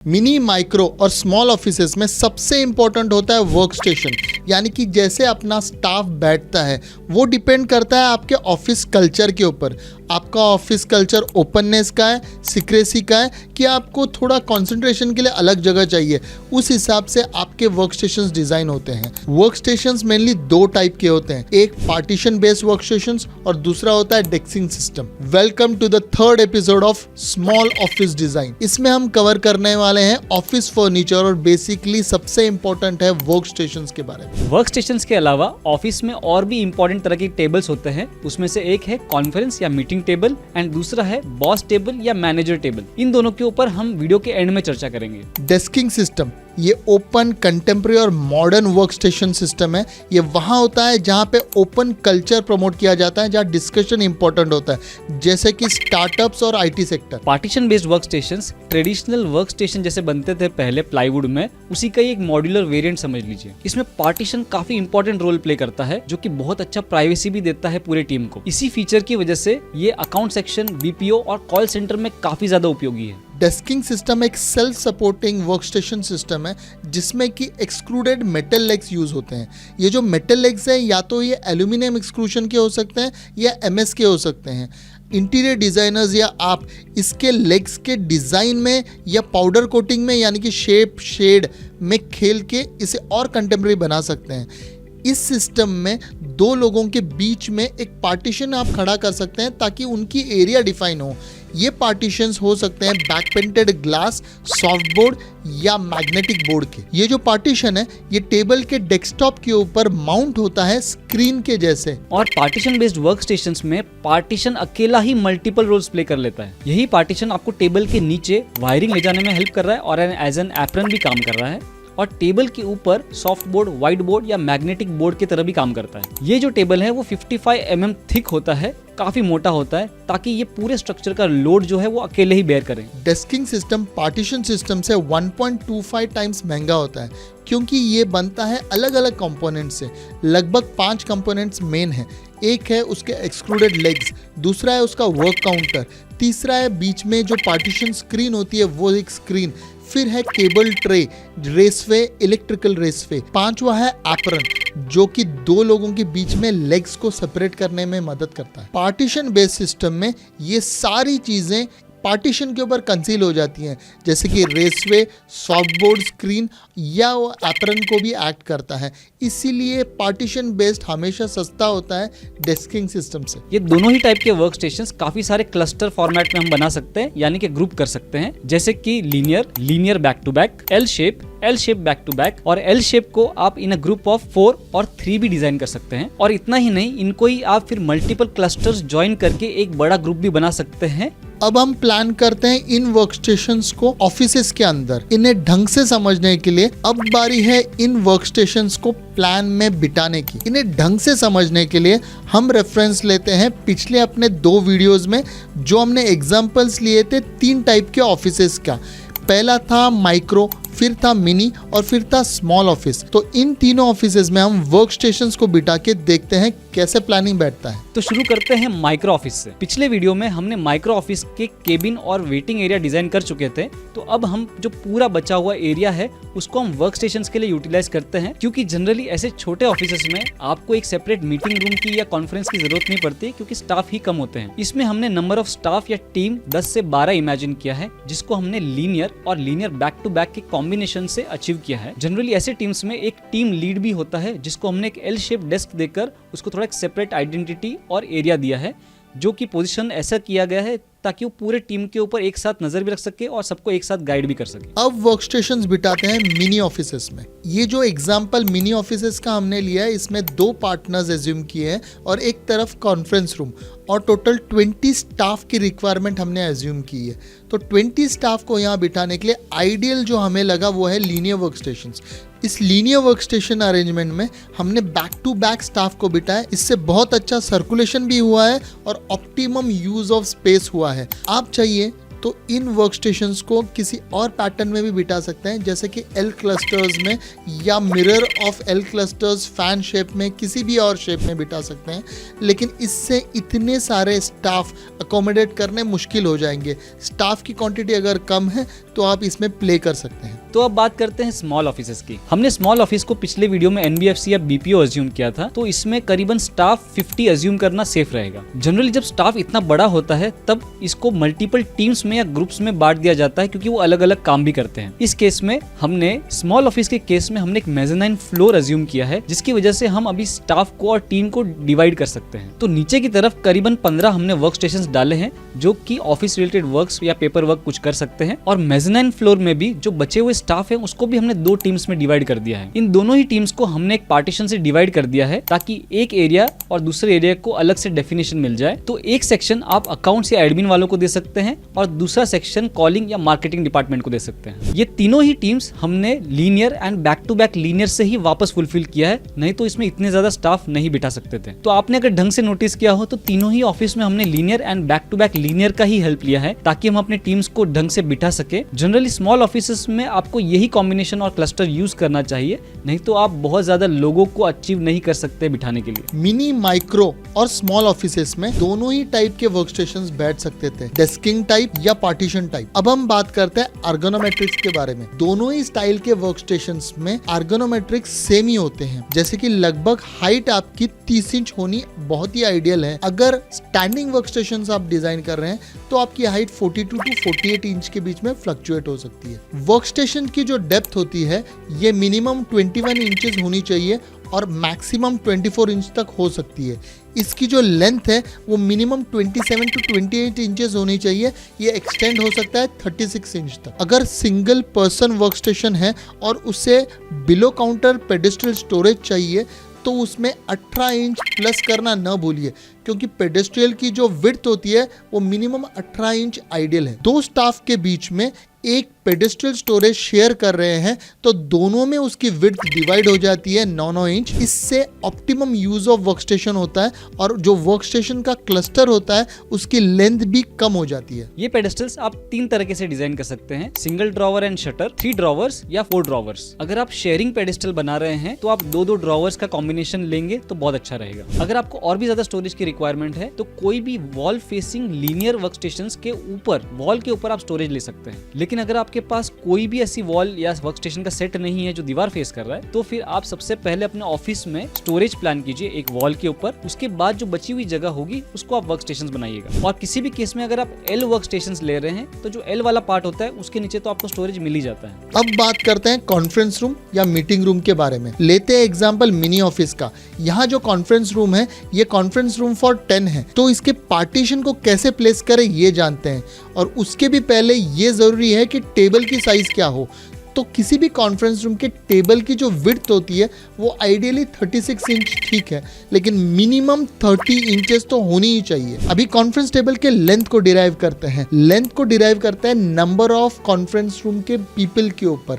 Mini, micro और small offices में सबसे इंपॉर्टेंट होता है वर्क स्टेशन, यानी कि जैसे अपना स्टाफ बैठता है वो डिपेंड करता है आपके ऑफिस कल्चर के ऊपर। आपका ऑफिस कल्चर ओपननेस का है, सीक्रेसी का है, कि आपको थोड़ा कंसंट्रेशन के लिए अलग जगह चाहिए, उस हिसाब से आपके वर्क स्टेशंस डिजाइन होते हैं। वर्क स्टेशंस मेनली दो टाइप के होते हैं, एक पार्टीशन बेस्ड वर्क स्टेशंस और दूसरा होता है desking system. Welcome to the third episode of small office design. इसमें हम कवर करने वाले हैं ऑफिस फर्नीचर और बेसिकली सबसे इंपॉर्टेंट है वर्क स्टेशंस के बारे में। वर्क स्टेशंस के अलावा ऑफिस में और भी इंपॉर्टेंट तरह के टेबल्स होते हैं। उसमें से एक है कॉन्फ्रेंस या मीटिंग टेबल एंड दूसरा है बॉस टेबल या मैनेजर टेबल। इन दोनों के ऊपर हम वीडियो के एंड में चर्चा करेंगे। डेस्किंग सिस्टम ये ओपन, कंटेम्प्रेरी और मॉडर्न वर्क स्टेशन सिस्टम है। ये वहाँ होता है जहाँ पे ओपन कल्चर प्रमोट किया जाता है, जहाँ डिस्कशन इंपॉर्टेंट होता है, जैसे कि स्टार्टअप्स और IT sector. Partition based work stations traditional work station जैसे बनते थे पहले प्लाईवुड में, उसी का एक मॉड्यूलर वेरिएंट समझ लीजिए। इसमें पार्टीशन काफी इंपॉर्टेंट रोल प्ले करता है, जो कि बहुत अच्छा प्राइवेसी भी देता है पूरे टीम को। इसी फीचर की वजह से ये अकाउंट सेक्शन, बीपीओ और कॉल सेंटर में काफी ज्यादा उपयोगी है। डेस्किंग सिस्टम एक self supporting work station system है जिसमें कि एक्सक्लूडेड मेटल लेग्स यूज होते हैं। ये जो मेटल लेग्स हैं या तो ये एल्यूमिनियम एक्सक्लूजन के हो सकते हैं या एमएस के हो सकते हैं। इंटीरियर डिजाइनर्स या आप इसके लेग्स के डिज़ाइन में या पाउडर कोटिंग में, यानी कि शेप शेड में खेल के इसे और कंटेम्प्रेरी बना सकते हैं। इस सिस्टम में दो लोगों के बीच में एक पार्टीशन आप खड़ा कर सकते हैं ताकि उनकी एरिया डिफाइन हो। ये पार्टीशंस हो सकते हैं back painted glass, soft board या मैग्नेटिक बोर्ड के। ये जो पार्टीशन है ये टेबल के डेस्कटॉप के ऊपर माउंट होता है स्क्रीन के जैसे। और पार्टीशन बेस्ड वर्क स्टेशंस में पार्टीशन अकेला ही मल्टीपल रोल्स प्ले कर लेता है। यही पार्टीशन आपको टेबल के नीचे वायरिंग ले जाने में हेल्प कर रहा है और एज एन एप्रन भी काम कर रहा है, और टेबल के ऊपर सॉफ्ट बोर्ड, व्हाइट बोर्ड या मैग्नेटिक बोर्ड की तरह भी काम करता है। ये जो टेबल है वो 55 mm थिक होता है, काफी मोटा होता है, ताकि ये पूरे स्ट्रक्चर का लोड जो है वो अकेले ही बेयर करें। डेस्किंग सिस्टम पार्टीशन सिस्टम से 1.25 टाइम्स महंगा होता है क्योंकि ये बनता है अलग अलग कंपोनेंट से। लगभग 5 कंपोनेंट्स मेन है। एक है उसके एक्सक्लूडेड लेग्स, दूसरा है उसका वर्क काउंटर, तीसरा है बीच में जो पार्टीशन स्क्रीन होती है वो एक स्क्रीन, फिर है केबल ट्रे, रेसवे, इलेक्ट्रिकल रेसवे, पांचवा है एप्रन जो कि दो लोगों के बीच में लेग्स को सेपरेट करने में मदद करता है। पार्टीशन बेस्ड सिस्टम में ये सारी चीजें पार्टीशन के ऊपर कंसील हो जाती हैं, जैसे कि रेसवे, सॉफ्ट बोर्ड, स्क्रीन या वो एप्रन को भी एक्ट करता है। इसीलिए पार्टीशन बेस्ड हमेशा सस्ता होता है डेस्किंग सिस्टम से। ये दोनों ही टाइप के वर्क स्टेशंस काफी सारे क्लस्टर फॉर्मेट में हम बना सकते हैं, यानी कि ग्रुप कर सकते हैं, जैसे कि linear back to back, L shape back to back, और एल शेप को आप इन अ ग्रुप ऑफ 4 और 3 भी डिजाइन कर सकते हैं। और इतना ही नहीं, इनको ही आप फिर मल्टीपल क्लस्टर्स ज्वाइन करके एक बड़ा ग्रुप भी बना सकते हैं। अब हम प्लान करते हैं इन वर्क स्टेशंस को ऑफिसेस के अंदर। इन्हें ढंग से समझने के लिए अब बारी है इन वर्क स्टेशंस को प्लान में बिठाने की। इन्हें ढंग से समझने के लिए हम रेफरेंस लेते हैं पिछले अपने 2 वीडियोस में, जो हमने एग्जांपल्स लिए थे 3 टाइप के ऑफिसेस का। पहला था माइक्रो, फिर था मिनी और फिर था स्मॉल ऑफिस। तो इन तीनों ऑफिसेस में हम वर्क स्टेशंस को बिठा के देखते हैं कैसे प्लानिंग बैठता है। तो शुरू करते हैं माइक्रो ऑफिस से। पिछले वीडियो में हमने माइक्रो ऑफिस के केबिन और वेटिंग एरिया डिजाइन कर चुके थे, तो अब हम जो पूरा बचा हुआ एरिया है उसको हम वर्क स्टेशंस के लिए यूटिलाइज करते हैं, क्योंकि जनरली ऐसे छोटे ऑफिसेस में आपको एक सेपरेट मीटिंग रूम की या कॉन्फ्रेंस की जरूरत नहीं पड़ती, क्योंकि स्टाफ ही कम होते हैं। इसमें हमने नंबर ऑफ स्टाफ या टीम 10 से 12 इमेजिन किया है, जिसको हमने लीनियर और लीनियर बैक टू बैक के कॉम्बिनेशन से अचीव किया है। जनरली ऐसे टीम्स में एक टीम लीड भी होता है, जिसको हमने एक एल शेप डेस्क देकर उसको थोड़ा एक सेपरेट आइडेंटिटी और एरिया दिया है, जो कि पोजीशन ऐसा किया गया है ताकि वो पूरे टीम के ऊपर एक साथ नजर भी रख सके और सबको एक साथ गाइड भी कर सके। अब वर्क स्टेशंस बिठाते हैं मिनी ऑफिसेस में। ये जो एग्जांपल मिनी ऑफिसेस का हमने लिया है, इसमें 2 पार्टनर्स एज्यूम किए हैं और एक तरफ कॉन्फ्रेंस रूम, और टोटल 20 स्टाफ की रिक्वायरमेंट हमने एज्यूम की है। तो 20 स्टाफ को यहाँ बिठाने के लिए आइडियल जो हमें लगा वो है लीनियर वर्क स्टेशंस। इस लीनियर वर्क स्टेशन अरेंजमेंट में हमने बैक टू बैक स्टाफ को बिठाया। इससे बहुत अच्छा सर्कुलेशन भी हुआ है और ऑप्टिमम यूज ऑफ स्पेस हुआ है। आप चाहिए तो इन वर्क स्टेशंस को किसी और पैटर्न में भी बिठा सकते हैं, जैसे कि एल क्लस्टर्स में या mirror of L clusters fan shape में, किसी भी और शेप में बिठा सकते हैं। लेकिन इससे इतने सारे स्टाफ अकोमोडेट करने मुश्किल हो जाएंगे। स्टाफ की क्वांटिटी अगर कम है तो आप इसमें प्ले कर सकते हैं। तो अब बात करते हैं स्मॉल ऑफिसेस की। हमने स्मॉल ऑफिस को पिछले वीडियो में एनबीएफसी या बीपीओ अज्यूम किया था, तो इसमें करीबन स्टाफ 50 अज्यूम करना सेफ रहेगा। जनरली जब स्टाफ इतना बड़ा होता है तब इसको मल्टीपल टीम्स में या ग्रुप्स में बांट दिया जाता है, क्योंकि वो अलग अलग काम भी करते हैं। इस केस में हमने स्मॉल ऑफिस के केस में हमने एक मेज़ानाइन फ्लोर अज्यूम किया है, जिसकी वजह से हम अभी स्टाफ को और टीम को डिवाइड कर सकते हैं। तो नीचे की तरफ करीबन 15 हमने वर्क स्टेशन डाले हैं, जो कि ऑफिस रिलेटेड वर्क्स या पेपर वर्क कुछ कर सकते हैं। और मेज़ानाइन फ्लोर में भी जो बचे हुए स्टाफ है उसको भी हमने 2 टीम्स में डिवाइड कर दिया है। इन दोनों ही टीम्स को हमने एक पार्टीशन से डिवाइड कर दिया है, ताकि एक एरिया और दूसरे एरिया को अलग से डेफिनेशन मिल जाए। तो एक सेक्शन आप अकाउंट्स या एडमिन वालों को दे सकते हैं और दूसरा सेक्शन कॉलिंग या मार्केटिंग डिपार्टमेंट को दे सकते हैं। ये तीनों ही टीम्स हमने linear and back to back linear से ही वापस फुलफिल किया है, नहीं तो इसमें इतने ज्यादा स्टाफ नहीं बिठा सकते थे। तो आपने अगर ढंग से नोटिस किया हो तो तीनों ही ऑफिस में हमने linear and back to back linear का ही हेल्प लिया है, ताकि हम अपने टीम्स को ढंग से बिठा सके। जनरली स्मॉल ऑफिसेस में आपको यही कॉम्बिनेशन और क्लस्टर यूज करना चाहिए, नहीं तो आप बहुत ज्यादा लोगों को अचीव नहीं कर सकते बिठाने के लिए। मिनी, माइक्रो और स्मॉल ऑफिसेस में दोनों ही टाइप के वर्क स्टेशंस बैठ सकते थे, डेस्किंग टाइप या पार्टीशन टाइप। अब हम बात करते हैं अर्गोनोमेट्रिक्स के बारे में। दोनों ही स्टाइल के वर्क स्टेशंस में अर्गोनोमेट्रिक्स सेम ही होते हैं, जैसे कि लगभग हाइट आपकी 30 इंच होनी बहुत ही आइडियल है। अगर स्टैंडिंग वर्क स्टेशंस आप डिजाइन कर रहे हैं तो आपकी हाइट 42 टू 48 इंच के बीच में फ्लक्चुएट हो सकती है। वर्क स्टेशन की जो डेप्थ होती है ये मिनिमम 21 इंचेस होनी चाहिए और मैक्सिमम 24 इंच तक हो सकती है। इसकी जो लेंथ है वो मिनिमम 27 टू 28 इंचेस होनी चाहिए। ये एक्सटेंड हो सकता है 36 इंच तक। अगर सिंगल पर्सन वर्क स्टेशन है और उसे बिलो काउंटर पेडेस्ट्रियल स्टोरेज चाहिए तो उसमें 18 इंच प्लस करना न भूलिए, क्योंकि पेडेस्ट्रियल की जो विड्थ होती है वो मिनिमम 18 इंच आइडियल है। 2 स्टाफ के बीच में एक पेडेस्ट्रियल स्टोरेज शेयर कर रहे हैं तो दोनों में उसकी विड्थ डिवाइड हो जाती है 9-9 इंच। इससे optimum use of work station होता है और जो वर्क स्टेशन का क्लस्टर होता है उसकी लेंथ भी कम हो जाती है। ये पेडेस्टल्स आप 3 तरीके से डिजाइन कर सकते हैं, single drawer and shutter, 3 drawers या 4 ड्रॉवर्स। अगर आप शेयरिंग पेडेस्टल बना रहे हैं तो आप 2-2 ड्रॉवर्स का कॉम्बिनेशन लेंगे तो बहुत अच्छा रहेगा। अगर आपको और भी ज्यादा स्टोरेज की रिक्वायरमेंट है तो कोई भी wall facing linear work stations के ऊपर, वॉल के ऊपर आप स्टोरेज ले सकते हैं। लेकिन अगर आपके पास कोई भी ऐसी वॉल या वर्क स्टेशन का सेट नहीं है जो दीवार फेस कर रहा है, तो फिर आप सबसे पहले अपने ऑफिस में स्टोरेज प्लान कीजिए एक वॉल के ऊपर। उसके बाद जो बची हुई जगह होगी उसको आप वर्क स्टेशन बनाइएगा। और किसी भी केस में अगर आप एल वर्क स्टेशन ले रहे हैं तो जो एल वाला पार्ट होता है उसके नीचे तो आपको स्टोरेज मिल ही जाता है। अब बात करते हैं कॉन्फ्रेंस रूम या मीटिंग रूम के बारे में। लेते हैं एग्जांपल मिनी ऑफिस का। यहाँ जो कॉन्फ्रेंस रूम है ये कॉन्फ्रेंस रूम फॉर 10 है, तो इसके पार्टीशन को कैसे प्लेस करें ये जानते हैं। और उसके भी पहले ये जरूरी है कि टेबल की साइज क्या हो। तो किसी भी कॉन्फ्रेंस रूम के टेबल की जो विड्थ होती है वो आइडियली 36 इंच ठीक है, लेकिन मिनिमम 30 इंचेस तो होनी ही चाहिए। अभी कॉन्फ्रेंस टेबल के लेंथ को डिराइव करते हैं। लेंथ को डिराइव करते हैं नंबर ऑफ कॉन्फ्रेंस रूम के पीपल के ऊपर।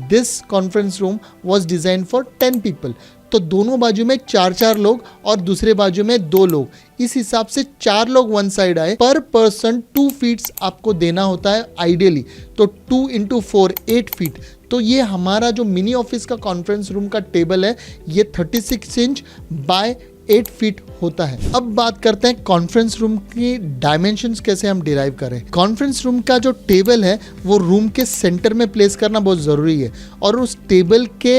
This conference room was design for 10 people, तो दोनों बाजू में 4-4 लोग और दूसरे बाजू में 2 लोग। इस हिसाब से 4 लोग वन साइड आए। पर पर्सन 2 फीट्स आपको देना होता है आइडियली, तो 2 × 4 8 फीट। तो ये हमारा जो मिनी ऑफिस का कॉन्फ्रेंस रूम का टेबल है ये 36 इंच बाय 8 फीट होता है। अब बात करते हैं कॉन्फ्रेंस रूम की डायमेंशंस कैसे हम डिराइव करें। कॉन्फ्रेंस रूम का जो टेबल है वो रूम के सेंटर में प्लेस करना बहुत ज़रूरी है, और उस टेबल के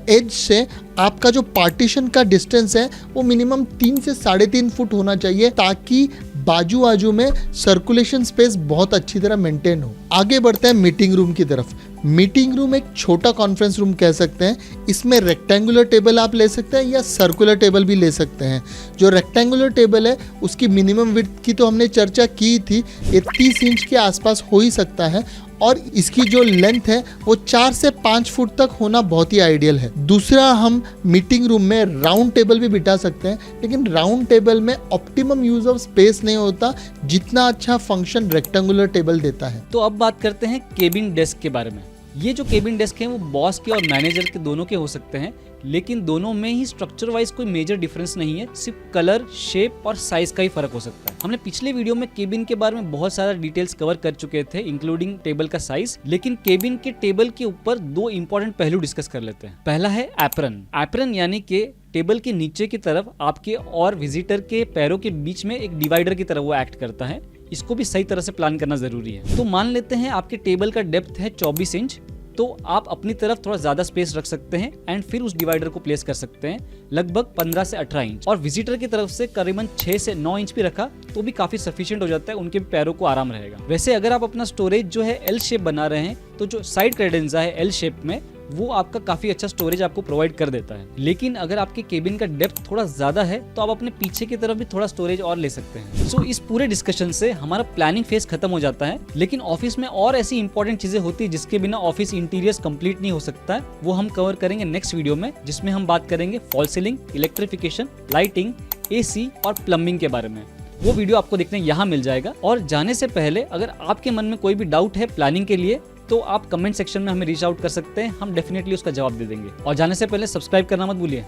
एज से आपका जो पार्टीशन का डिस्टेंस है वो मिनिमम 3 से 3.5 फुट होना चाहिए, ताकि बाजू बाजू में सर्कुलेशन स्पेस बहुत अच्छी तरह मेंटेन हो। आगे बढ़ते हैं मीटिंग रूम की तरफ। मीटिंग रूम एक छोटा कॉन्फ्रेंस रूम कह सकते हैं। इसमें रेक्टेंगुलर टेबल आप ले सकते हैं या सर्कुलर टेबल भी ले सकते हैं। जो रेक्टेंगुलर टेबल है उसकी मिनिमम विड्थ की तो हमने चर्चा की थी, ये 30 इंच के आसपास हो ही सकता है, और इसकी जो लेंथ है वो 4 से 5 फुट तक होना बहुत ही आइडियल है। दूसरा, हम मीटिंग रूम में राउंड टेबल भी बिठा सकते हैं, लेकिन राउंड टेबल में ऑप्टिमम यूज ऑफ स्पेस नहीं होता जितना अच्छा फंक्शन रेक्टेंगुलर टेबल देता है। तो अब बात करते हैं केबिन डेस्क के बारे में। ये जो केबिन डेस्क है वो बॉस के और मैनेजर के दोनों के हो सकते हैं, लेकिन दोनों में ही स्ट्रक्चर वाइज कोई मेजर डिफरेंस नहीं है, सिर्फ कलर, शेप और साइज का ही फर्क हो सकता है। हमने पिछले वीडियो में केबिन के बारे में बहुत सारा डिटेल्स कवर कर चुके थे, इंक्लूडिंग टेबल का साइज, लेकिन केबिन के टेबल के ऊपर दो इंपॉर्टेंट पहलू डिस्कस कर लेते हैं। पहला है एप्रन। एप्रन यानी कि टेबल के नीचे की तरफ आपके और विजिटर के पैरों के बीच में एक डिवाइडर की तरह वो एक्ट करता है। इसको भी सही तरह से प्लान करना जरूरी है। तो मान लेते हैं आपके टेबल का डेप्थ है 24 इंच, तो आप अपनी तरफ थोड़ा ज्यादा स्पेस रख सकते हैं एंड फिर उस डिवाइडर को प्लेस कर सकते हैं लगभग 15 से 18 इंच, और विजिटर की तरफ से करीबन 6 से 9 इंच भी रखा तो भी काफी सफिशिएंट हो जाता है, उनके पैरों को आराम रहेगा। वैसे अगर आप अपना स्टोरेज जो है एल शेप बना रहे हैं तो जो साइड क्रेडेंजा है एल शेप में वो आपका काफी अच्छा स्टोरेज आपको प्रोवाइड कर देता है। लेकिन अगर आपके केबिन का डेप्थ थोड़ा ज्यादा है तो आप अपने पीछे की तरफ भी थोड़ा स्टोरेज और ले सकते हैं। सो इस पूरे डिस्कशन से हमारा प्लानिंग फेज खत्म हो जाता है, लेकिन ऑफिस में और ऐसी इंपॉर्टेंट चीजें होती है जिसके बिना ऑफिस इंटीरियर्स कंप्लीट नहीं हो सकता है। वो हम कवर करेंगे नेक्स्ट वीडियो में, जिसमें हम बात करेंगे fall ceiling, electrification, lighting, AC और प्लम्बिंग के बारे में। वो वीडियो आपको देखने यहाँ मिल जाएगा। और जाने से पहले अगर आपके मन में कोई भी डाउट है प्लानिंग के लिए तो आप कमेंट सेक्शन में हमें रीच आउट कर सकते हैं, हम डेफिनेटली उसका जवाब दे देंगे। और जाने से पहले सब्सक्राइब करना मत भूलिए।